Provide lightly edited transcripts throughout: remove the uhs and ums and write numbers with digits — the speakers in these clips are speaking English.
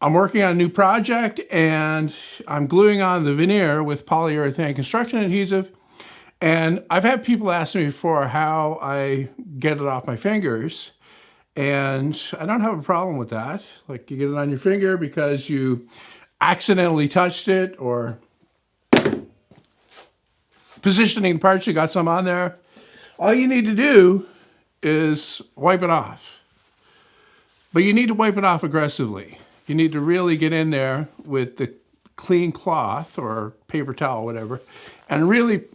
I'm working on a new project and I'm gluing on the veneer with polyurethane construction adhesive. And I've had people ask me before how I get it off my fingers. And I don't have a problem with that. Like, you get it on your finger because you accidentally touched it, or positioning parts, you got some on there. All you need to do is wipe it off. But you need to wipe it off aggressively. You need to really get in there with the clean cloth or paper towel, whatever, and really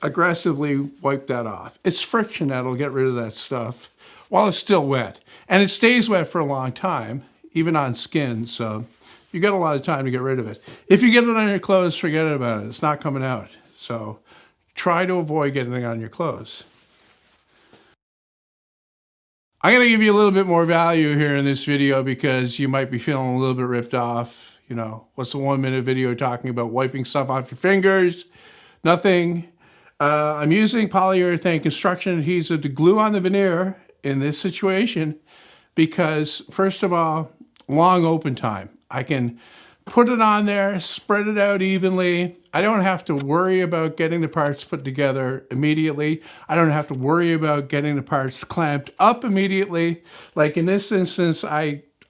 aggressively wipe that off. It's friction that'll get rid of that stuff while it's still wet. And it stays wet for a long time, even on skin, so you got a lot of time to get rid of it. If you get it on your clothes, forget about it. It's not coming out. So try to avoid getting it on your clothes. I'm going to give you a little bit more value here in this video because you might be feeling a little bit ripped off. You know, what's a 1-minute video talking about wiping stuff off your fingers? Nothing. I'm using polyurethane construction adhesive to glue on the veneer in this situation because, first of all, long open time. I can put it on there, spread it out evenly. I don't have to worry about getting the parts put together immediately. I don't have to worry about getting the parts clamped up immediately. Like in this instance,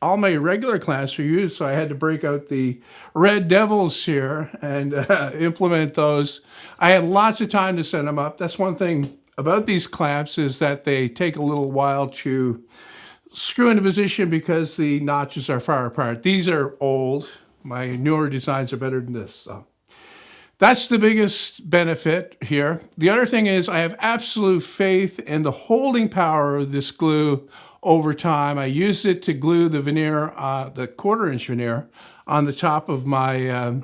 all my regular clamps are used, so I had to break out the red devils here and implement those. I had lots of time to set them up. That's one thing about these clamps, is that they take a little while to screw into position because the notches are far apart. These are old. My newer designs are better than this. So that's the biggest benefit here. The other thing is I have absolute faith in the holding power of this glue over time. I used it to glue the veneer, the 1/4-inch veneer, on the top of my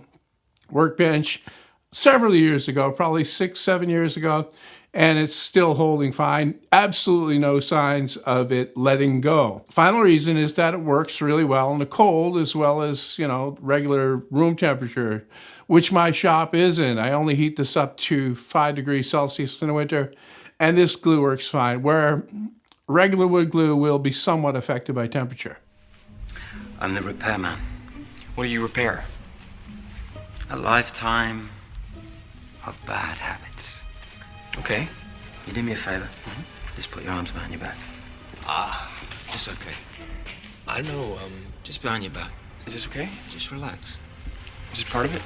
workbench several years ago, probably 6-7 years ago, and it's still holding fine. Absolutely no signs of it letting go. Final reason is that it works really well in the cold as well as, regular room temperature, which my shop is in. I only heat this up to 5 degrees Celsius in the winter, and this glue works fine, where regular wood glue will be somewhat affected by temperature. I'm the repairman. What do you repair? A lifetime of bad habits. Okay. You do me a favor? Just put your arms behind your back. It's okay. I know, just behind your back. Is this okay? Just relax. Is this part of it?